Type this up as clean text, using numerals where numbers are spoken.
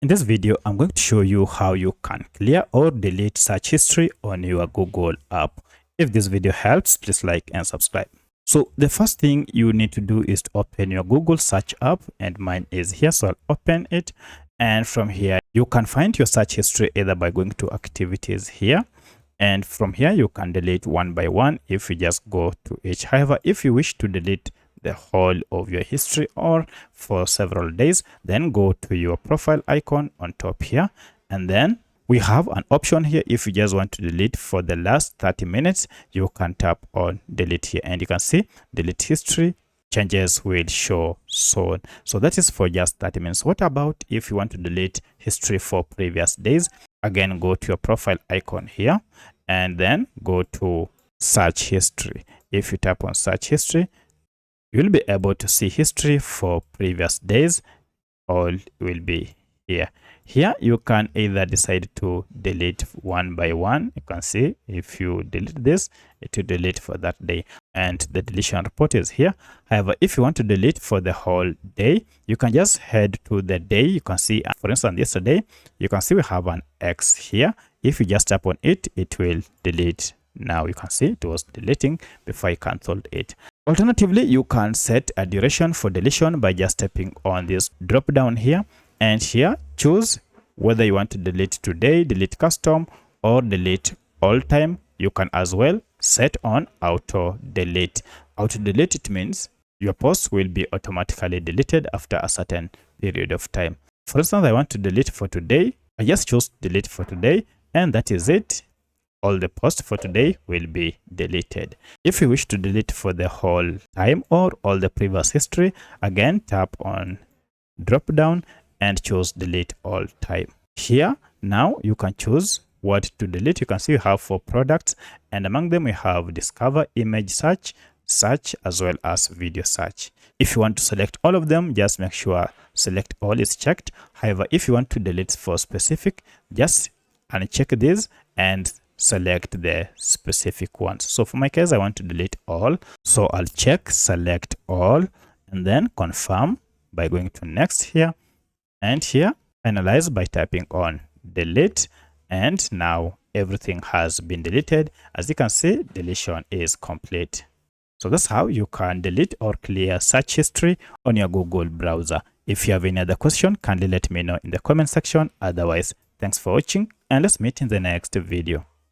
In this video, I'm going to show you how you can clear or delete search history on your Google app. If this video helps, please like and subscribe. So the first thing you need to do is to open your Google search app, and mine is here, so I'll open it. And from here, you can find your search history either by going to activities here. And from here, you can delete one by one if you just go to each. However, if you wish to delete the whole of your history or for several days, then go to your profile icon on top here, and then we have an option here. If you just want to delete for the last 30 minutes, you can tap on delete here, and you can see delete history changes will show soon. So that is for just 30 minutes. What about if you want to delete history for previous days? Again, go to your profile icon here and then go to search history. If you tap on search history, you'll be able to see history for previous days. All will be here. Here you can either decide to delete one by one. You can see if you delete this, it will delete for that day, and the deletion report is here. However, if you want to delete for the whole day, you can just head to the day. You can see, for instance, yesterday, you can see we have an X here. If you just tap on it, it will delete. Now you can see it was deleting before I cancelled it. Alternatively, you can set a duration for deletion by just tapping on this drop down here, and here choose whether you want to delete today, delete custom, or delete all time. You can as well set on auto delete. Auto delete, it means your post will be automatically deleted after a certain period of time. For instance, I want to delete for today. I just choose delete for today, and that is it. All the posts for today will be deleted. If you wish to delete for the whole time or all the previous history, again tap on drop down and choose delete all time. Here now you can choose what to delete. You can see you have 4 products, and among them we have discover, image search, search, as well as video search. If you want to select all of them, just make sure select all is checked. However, if you want to delete for specific, just uncheck this and select the specific ones. So for my case, I want to delete all, so I'll check select all and then confirm by going to next here, and here finalize by tapping on delete, and now everything has been deleted. As you can see, deletion is complete. So that's how you can delete or clear search history on your Google browser. If you have any other question, kindly let me know in the comment section. Otherwise, thanks for watching, and let's meet in the next video.